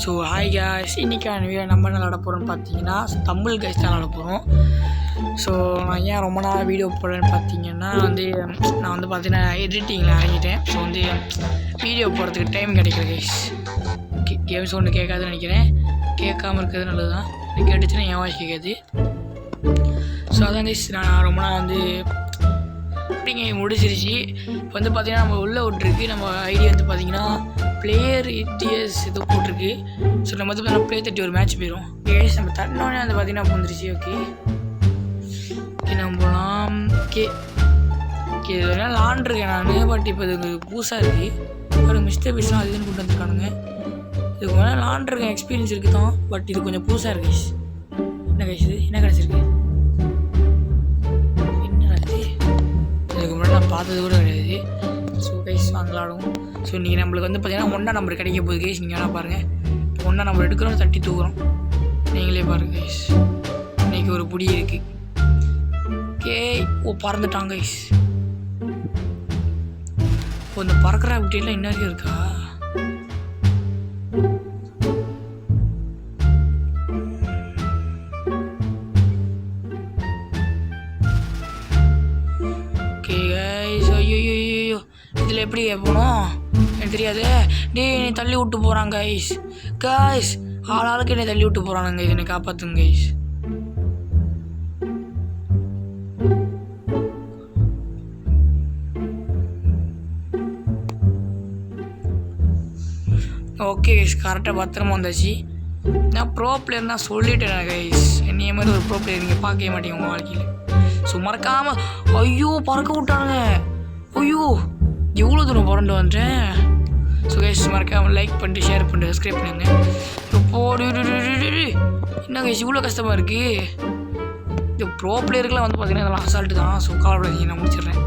So hi guys, இன்றைக்கான video நம்ம என்ன விளாட போகிறோம்னு பார்த்தீங்கன்னா தமிழ் கேஸ் தான் விளாட போகிறோம். ஸோ நான் ஏன் ரொம்ப நாள் வீடியோ போடுறேன்னு பார்த்தீங்கன்னா நான் பார்த்தீங்கன்னா எடிட்டிங்கில் இறங்கிட்டேன். ஸோ வீடியோ போடுறதுக்கு டைம் கிடைக்கல கேஸ். கேம்ஸ் ஒன்று கேட்காதுன்னு நினைக்கிறேன். கேட்காமல் இருக்கிறது நல்லது தான். கேட்டுச்சுன்னா என் வாய்ஸ் கேட்காது. ஸோ அதான் கேஸ், நான் ரொம்ப நாள் அப்படிங்க முடிச்சிருச்சு. இப்போ பார்த்தீங்கன்னா நம்ம உள்ளே விட்ருக்கு. நம்ம ஐடி பார்த்தீங்கன்னா பிளேயர் இடிஎஸ் இது போட்டிருக்கு. ஸோ நம்ம பார்த்தீங்கன்னா ப்ளே 30 ஒரு மேட்ச் போயிடும் கேஸ். நம்ம தட்டினோடனே பார்த்தீங்கன்னா வந்துருச்சு. ஓகே நம்ம போகலாம். ஓகே இது வேணால் லாண்ட்ருக்கேன் நான். பட் இப்போ இது புதுசாக இருக்குது. ஒரு மிஸ்டர் பீஸ்லாம் அதுன்னு கொண்டு வந்துருக்கானுங்க. இதுக்கு வேணால் லாண்ட்ருக்கேன், எக்ஸ்பீரியன்ஸ் இருக்குது தான். பட் இது கொஞ்சம் புதுசாக இருக்கு கைஸ். என்ன கைஸ் இது என்ன கிடச்சிருக்கு? இதுக்கு முன்னாடி நான் பார்த்தது கூட கிடையாது. So guys வாங்கலாடும். ஸோ இன்றைக்கி நம்மளுக்கு பார்த்தீங்கன்னா 1 நம்பர் கிடைக்க போகுது கைஸ். நீங்கள் வேணால் பாருங்கள். 1 நம்பர் எடுக்கிறோம், தட்டி தூக்குறோம். நீங்களே பாருங்கள் கைஸ். இன்றைக்கி ஒரு புடி இருக்குது. ஓகே பறந்துட்டாங்க கைஸ். இந்த பறக்கிற அப்படிலாம் இன்ன வரைக்கும் இருக்கா? இதில் எப்படி போகணும் எனக்கு தெரியாது. என்னை தள்ளி விட்டு போகிறாங்க கைஸ். கைஸ் ஆளாளுக்கு என்னை தள்ளி விட்டு போகிறானுங்க. என்னை காப்பாற்றுங்க கைஸ். ஓகே கைஸ், கரெக்டாக பத்திரமா வந்தாச்சு. நான் ப்ரோ பிளேயர் தான் சொல்லிட்டேன் கைஸ். என்னைய மாதிரி ஒரு ப்ரோ பிளேயர் நீங்கள் பார்க்கவே மாட்டீங்க உங்கள் வாழ்க்கையில். ஸோ மறக்காமல் ஐயோ பறக்க விட்டானுங்க. ஐயோ எவ்வளோ தூரம் புரண்டு வந்துட்டேன். ஸோ கைஸ் மறக்காமல் லைக் பண்ணிட்டு ஷேர் பண்ணிட்டு சப்ஸ்கிரைப் பண்ணுங்க. போடு என்ன கைஸ் இவ்வளோ கஷ்டமாக இருக்குது. இந்த ப்ரோ பிளேயருக்குலாம் பார்த்தீங்கன்னா இதெல்லாம் அசால்ட்டு தான். ஸோ கவலைப்படாதீங்க, நான் முடிச்சிடுறேன்.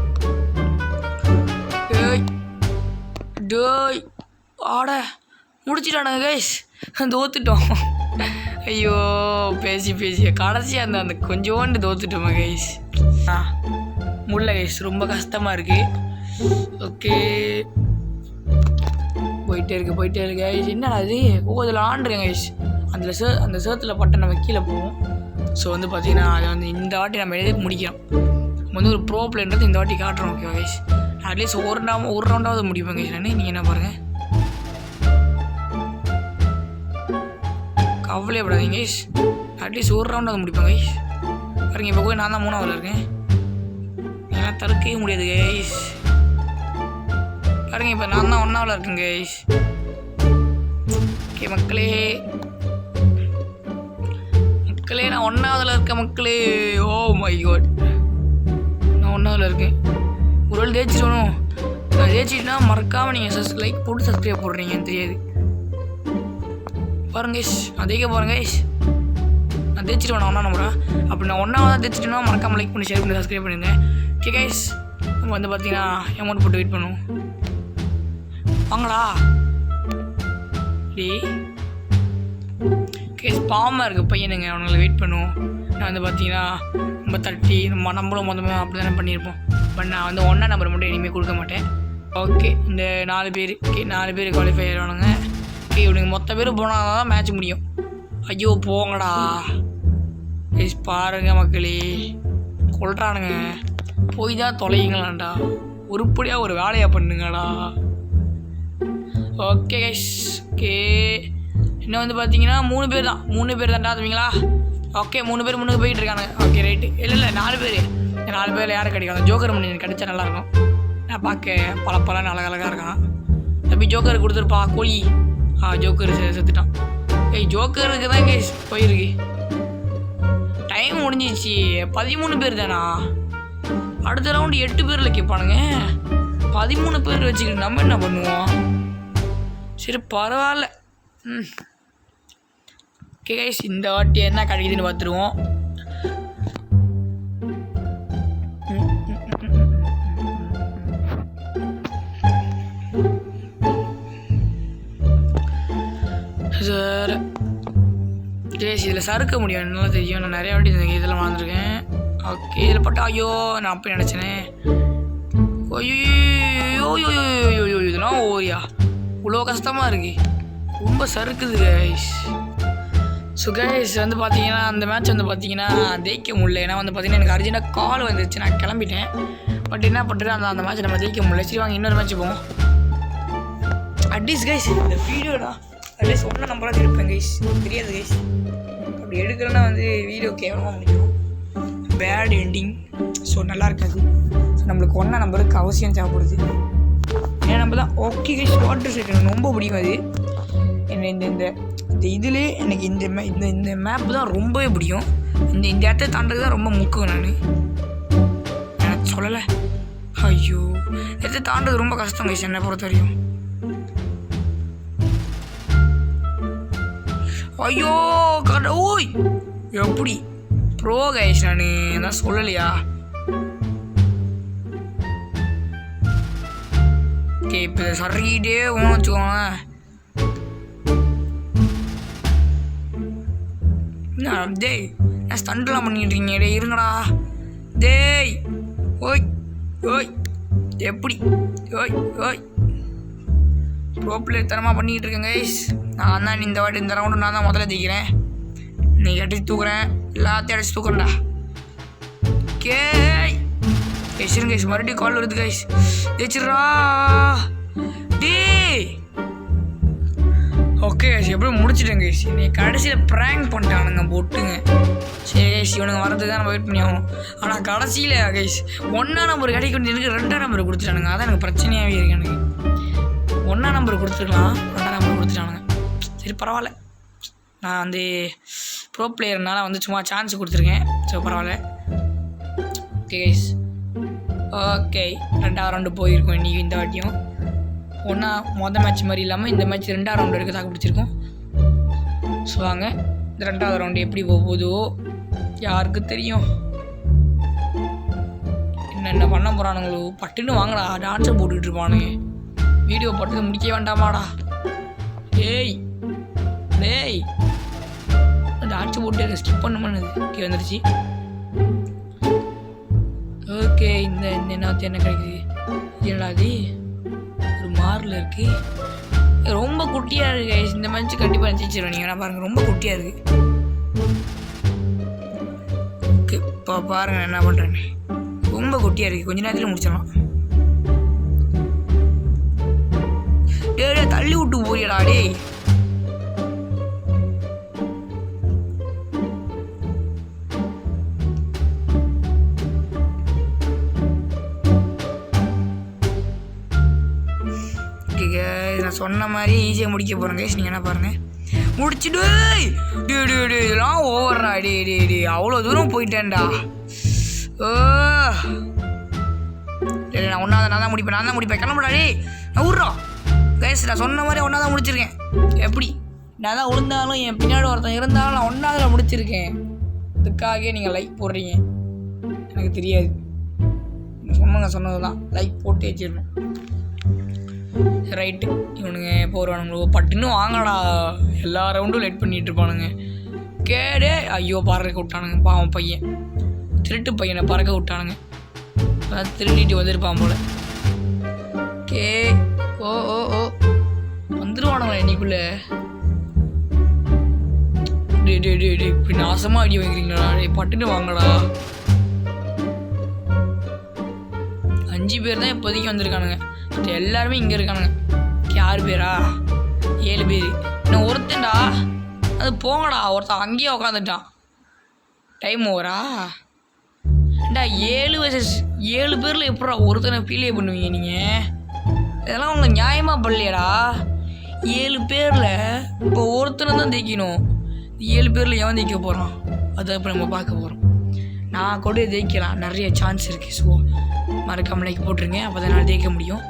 டேய் ஆட முடிச்சிட்டானுங்க கைஸ். தோத்துட்டோம். ஐயோ பேசி கடைசியாக அந்த கொஞ்சோண்டு தோத்துட்டோமா கைஸ். முடியல கைஸ், ரொம்ப கஷ்டமாக இருக்குது. ஓகே போயிட்டே இருக்கு கைஸ். என்னடா அது? இதில் ஆண்டுருங்க கைஸ். அந்த சேத்துல பட்ட நம்ம கீழே போவோம். ஸோ பார்த்தீங்கன்னா அது இந்த வாட்டி நம்ம எழுதி முடிக்கிறோம். நம்ம ஒரு ப்ரோ பிளேன்றது இந்த வாட்டி காட்டுறோம். ஓகே கைஸ், அட்லீஸ்ட் ஒரு ரவுண்டாவது முடிப்பேன் கைஸ். நீங்கள் என்ன பாருங்கள், கவலையப்படாதீங்க கைஸ். அட்லீஸ்ட் ஒரு ரவுண்டாவது முடிப்பேன் கைஸ். பாருங்க இப்போ போய் நான் தான் 3ஆவதுல இருக்கேன். நீங்களாம் தடுக்கவே முடியாது கைஸ். பாருங்க இப்போ நான் தான் 1ஆவதுல இருக்கேன் கைஸ். ஓகே மக்களே நான் 1ஆவதுல இருக்கேன் மக்களே. ஓ மை காட், நான் 1ஆவதுல இருக்கேன். ஒரு வேளை ஜெயிச்சிடணும். நான் ஜெயிச்சிட்டுனா மறக்காமல் நீங்கள் லைக் போட்டு சப்ஸ்கிரைப் போடுறீங்கன்னு தெரியாது. பாருங்க கைஸ், நான் ஜெயிக்க போகிறேன் கைஸ். நான் ஜெயிச்சிட்டு நான் 1 நம்பரா. அப்படி நான் 1ஆவதாக ஜெயிச்சிட்டேன்னா மறக்காமல் லைக் பண்ணி ஷேர் பண்ணி சப்ஸ்கிரைப் பண்ணிடுங்க. ஓகே கைஸ், நம்ம பார்த்தீங்கன்னா அமௌண்ட் போட்டு வெயிட் பண்ணுவோம். வாங்கடா டே கேஸ். பாவமாக இருக்குது பையனுங்க, அவனுங்களை வெயிட் பண்ணுவோம். நான் பார்த்தீங்கன்னா நம்ம தட்டி நம்மளும் மொத்தமாக அப்படி தானே பண்ணியிருப்போம். பட் நான் 1 நம்பர் மட்டும் இனிமேல் கொடுக்க மாட்டேன். ஓகே இந்த 4 பேர். ஓகே 4 பேர் குவாலிஃபை ஆகிடுவானுங்க. ஓகே இவனுக்கு மொத்த பேர் போனால் தான் மேட்ச் முடியும். ஐயோ போங்கடா கைஸ். பாருங்க மக்களே கொள்றானுங்க. போய் தான் தொலைங்களாண்டா. உருப்படியாக ஒரு வேலையாக பண்ணுங்கடா. Okay guys. ஓகே இன்னும் பார்த்தீங்கன்னா 3 பேர் தான். 3 பேர் தான்டா தம்பிங்களா. ஓகே 3 பேர் முன்னுக்கு போயிட்டு இருக்கானுங்க. Okay right. இல்லை 4 பேர். 4 பேரில் யாரும் கிடைக்காது. ஜோக்கர் பண்ணி கிடைச்சா நல்லாயிருக்கும். நான் பார்க்க பல அழகழகாக இருக்கான். தம்பி ஜோக்கர் கொடுத்துருப்பா கோழி. ஜோக்கர் செத்துட்டான். ஜோக்கருக்கு தான் கேஸ் போயிருக்கு. டைம் முடிஞ்சிச்சு. 13 பேர் தானா? அடுத்த ரவுண்டு 8 பேரில் கேட்பானுங்க. 13 பேர் வச்சுக்கிட்டு நம்ம என்ன பண்ணுவோம்? சரி பரவாயில்ல. ஓகே கைஸ், இந்த வாட்டி என்ன கிடைக்குதுன்னு பார்த்துருவோம். சார் கேஸ் இதில் சறுக்க முடியும், நல்லா தெரியும். நான் நிறையா வாட்டி இதில் வாழ்ந்துருக்கேன். ஓகே இதில் பட்டா ஐயோ நான் அப்போ நினச்சேனே. ஐயோ இதெல்லாம் ஓரியா இவ்வளோ கஷ்டமாக இருக்குது. ரொம்ப சறுக்குது கைஸ். ஸோ கைஸ் வந்து பார்த்தீங்கன்னா அந்த மேட்ச் வந்து பார்த்தீங்கன்னா ஜெயிக்க முடியல. ஏன்னா வந்து பார்த்தீங்கன்னா எனக்கு அர்ஜென்ட்டாக கால் வந்துருச்சு, நான் கிளம்பிட்டேன். பட் என்ன பண்ணுறது, அந்த மேட்ச் நம்ம ஜெயிக்க முடியல. சரி வாங்க இன்னொரு மேட்ச் போவோம். அட்லீஸ்ட் கைஸ் இந்த வீடியோடா அட்லீஸ்ட் ஒன்றா நம்பராக இருப்பேன் கைஸ். தெரியாது கைஸ், அப்படி எடுக்கிறேன்னா வந்து வீடியோ கேவலமாக முடியும், பேட் எண்டிங். ஸோ நல்லா இருக்காது. ஸோ நம்மளுக்கு ஒன்றா நம்பருக்கு அவசியம் தேவைப்படுது. ஏன்னா நம்ம தான் ஓகே கைஸ். வாட்டர் செட் எனக்கு ரொம்ப பிடிக்கும். அது என்ன இந்த இதிலே எனக்கு இந்த மேப்பு தான் ரொம்பவே பிடிக்கும். இந்த இடத்த தாண்டது தான் ரொம்ப முக்கியம். நான் எனக்கு சொல்லலை. ஐயோ இடத்த தாண்டது ரொம்ப கஷ்டம் கைஸ் என்னை பொறுத்த வரைக்கும். ஐயோ ஓய் எப்படி ப்ரோ கைஸ், நான் என்ன சொல்லலையா? ஓகே இப்போ சரிட்டே ஒன்று வச்சுக்கோங்க. டேய் நான் ஸ்டண்ட்லாம் பண்ணிட்டு இருக்கீங்க. டே இருங்கடா டேய். ஓய் ஓய் எப்படி ஓய் ஓய் ப்ரோ பிளேயர் தரமாக பண்ணிக்கிட்டு இருக்கேன் கைஸ். நான் தான் இந்த வாட்டி இந்த ரவுண்டு நான் தான் முதல்ல ஜெயிக்கிறேன். நீ அடிச்சு தூக்குறேன், எல்லாத்தையும் அடிச்சு தூக்குறேன்டா. கேய் பேசுறேன் கைஸ். மறுபடியும் கால் வருது கைஸ். ஜெயிச்சிட்றா டேய். ஓகே கைஸ் எப்படியும் முடிச்சிட்டேன் கைஸ். நீ கடைசியில் ப்ராங்க் பண்ணிட்டானுங்க போட்டுங்க. சரி கைஸ் இவனுங்க வரதுக்கு தான் நம்ம வெயிட் பண்ணி ஆகணும். ஆனால் கடைசியில் கைஸ் 1ஆம் நம்பர் கிடைக்க வேண்டியதுக்கு 2ஆம் நம்பர் கொடுத்துட்டானுங்க. அதான் எனக்கு பிரச்சனையாகவே இருக்கு. எனக்கு 1ஆம் நம்பர் கொடுத்துருக்கலாம், 2ஆம் நம்பர் கொடுத்துட்டானுங்க. சரி பரவாயில்ல, நான் வந்து ப்ரோ பிளேயர்னால வந்து சும்மா சான்ஸ் கொடுத்துருக்கேன். ஸோ பரவாயில்ல. ஓகே கைஸ் ஓகே 2ஆம் ரவுண்டு போயிருக்கோம் இன்றைக்கி. இந்த வாட்டியும் ஒன்றா மொதல் மேட்ச் மாதிரி இல்லாமல் இந்த மேட்ச் 2ஆம் ரவுண்டு எடுக்க தாக்கு பிடிச்சிருக்கோம். ஸோ வாங்க இந்த 2ஆவது ரவுண்டு எப்படி போகுதோ யாருக்கு தெரியும். என்னென்ன பண்ண போகிறானுங்களோ பட்டுன்னு வாங்கடா. டான்ஸை போட்டுக்கிட்டு இருப்பானுங்க. வீடியோ பட்டுன்னு முடிக்க வேண்டாமாடா. டேய் டேய் டான்ஸை போட்டு ஸ்கிப் பண்ண பண்ணுது. ஓகே வந்துடுச்சு. ஓகே இந்த என்னத்து என்ன கிடைக்குது? என்னடா அது ஒரு மாரில் இருக்குது, ரொம்ப குட்டியாக இருக்குது. இந்த மேட்ச் கண்டிப்பாக ஜெயிச்சிருவேன். நீங்கள் வேணா பாருங்கள், ரொம்ப குட்டியாக இருக்குது. ஓகே இப்போ பாருங்கள் என்ன பண்ணுறேன்னு. ரொம்ப குட்டியாக இருக்குது, கொஞ்ச நேரத்தில் முடிச்சிடலாம். டே தள்ளி விட்டு போறியடா டே. நான் சொன்ன மாதிரி ஈஸியாக முடிக்க போகிறேன் கைஸ். நீங்கள் என்ன பாருங்கள் முடிச்சுட்டு. இதெல்லாம் ஓவர்டா. டே அவ்வளோ தூரம் போயிட்டேன்டா. இல்லை நான் நான் தான் முடிப்பேன். கிளம்புடா டே. நான் விட்றா கைஸ். நான் சொன்ன மாதிரி 1ஆவது முடிச்சிருக்கேன். எப்படி நான் தான் விழுந்தாலும் என் பின்னாடி ஒருத்தன் இருந்தாலும் நான் 1ஆவதுல முடிச்சிருக்கேன். இதுக்காகவே நீங்கள் லைக் போடுறீங்க எனக்கு தெரியாது. சொன்னது தான் லைக் போட்டு வச்சிடணும். ரைட்டு இவனுங்க போகிறானுங்களோ பட்டுன்னு வாங்கடா. எல்லா ரவுண்டும் லேட் பண்ணிகிட்டு இருப்பானுங்க. கேடே ஐயோ பறக்க விட்டானுங்க. பாவம் பையன், திருட்டு பையனை பறக்க விட்டானுங்க. அதான் திருடிட்டு வந்திருப்பான் போல. கே ஓ ஓ ஓ வந்துடுவானுங்களா இன்னைக்குள்ளே. டே இப்படி நாசமாக அடி வைக்கிறீங்களா? டே பட்டுன்னு வாங்கடா. 5 பேர் தான் இப்போதைக்கு வந்திருக்கானுங்க. எல்லாருமே இங்கே இருக்கானுங்க. 6 பேரா 7 பேர். இன்னும் ஒருத்தன்டா அது போங்கடா. ஒருத்தன் அங்கேயே உட்காந்துட்டான். டைம் ஓவரா டா. 7 vs 7 பேரில் எப்படா ஒருத்தனை ஃபீலே பண்ணுவீங்க நீங்கள்? இதெல்லாம் உங்களுக்கு நியாயமாக பண்ணலையடா. 7 பேரில் இப்போ ஒருத்தனை தான் ஜெயிக்கணும். 7 பேரில் எவன் ஜெயிக்க போகிறான் அதை இப்போ நம்ம பார்க்க போகிறோம். நான் கூட ஜெயிக்கலாம், நிறைய சான்ஸ் இருக்குது. ஸோ மறக்காம லைக் போட்டுருங்க, அப்போ தான் நான் ஜெயிக்க முடியும்.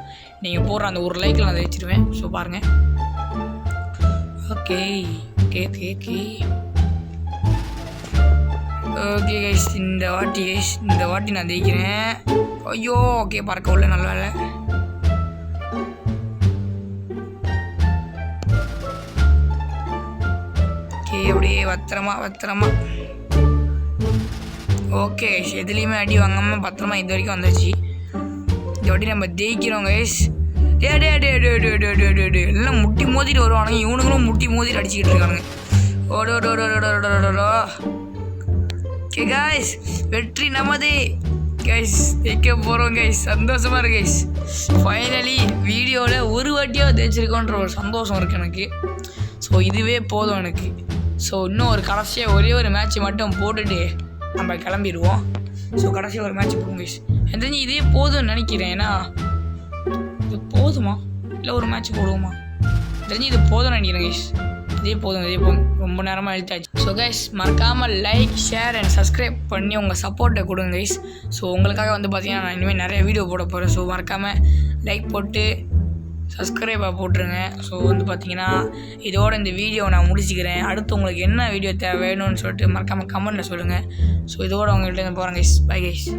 நீங்கள் போடுற அந்த ஒரு லைக்கில் நான் ஜெயிச்சிடுவேன். ஸோ பாருங்கள். Okay okay okay okay okay guys இந்த வாட்டி நான் ஜெயிக்கிறேன். ஐயோ ஓகே பறக்க உள்ள நல்ல வேலை. ஓகே அப்படியே பத்திரமா. ஓகே எதுலேயுமே அடி வாங்காமல் பத்திரமா இது வரைக்கும் வந்துச்சு. இந்த வாட்டி நம்ம ஜெயிக்கிறோம் கைஸ். எல்லாம் முட்டி மோதிட்டு வருவானுங்க. இவனுங்களும் முட்டி மோதிட்டு அடிச்சுக்கிட்டு இருக்கானுங்க. ஓடோடோடோடோடோடோடோ. ஓகே கைஸ், வெற்றி நமதே கைஸ். தேய்க்க போகிறோம் கைஸ். சந்தோஷமாக இருக்கு கைஸ். ஃபைனலி வீடியோவில் ஒரு வாட்டியாக தேய்ச்சிருக்கோன்ற ஒரு சந்தோஷம் இருக்குது எனக்கு. ஸோ இதுவே போதும் எனக்கு. ஸோ இன்னும் ஒரு கடைசியாக ஒரே ஒரு மேட்ச் மட்டும் போட்டுட்டு நம்ம கிளம்பிடுவோம். ஸோ கடைசியாக ஒரு மேட்ச் போடுவோம் கைஸ். எனக்கு தெரிஞ்சு இதே போதும்னு நினைக்கிறேன். ஏன்னா இது போதுமா இல்லை ஒரு மேட்ச் போடுவோமா? தெரிஞ்சு இது போதும்னு நினைக்கிறேன் கைஸ். இதே போதும். ரொம்ப நேரமாக எழுத்தாச்சு. ஸோ கைஸ், மறக்காமல் லைக், ஷேர் அண்ட் சப்ஸ்கிரைப் பண்ணி உங்கள் சப்போர்ட்டை கொடுங்க கைஸ். ஸோ உங்களுக்காக வந்து பார்த்தீங்கன்னா நான் இனிமேல் நிறைய வீடியோ போட போகிறேன். ஸோ மறக்காமல் லைக் போட்டு சப்ஸ்கிரைபாக போட்டுருங்க. ஸோ வந்து பார்த்தீங்கன்னா இதோட இந்த வீடியோ நான் முடிச்சுக்கிறேன். அடுத்து உங்களுக்கு என்ன வீடியோ வேணும்னு சொல்லிட்டு மறக்காமல் கமெண்ட்டில் சொல்லுங்கள். ஸோ இதோட உங்கள்கிட்ட போகிறேன் கைஸ். Bye guys.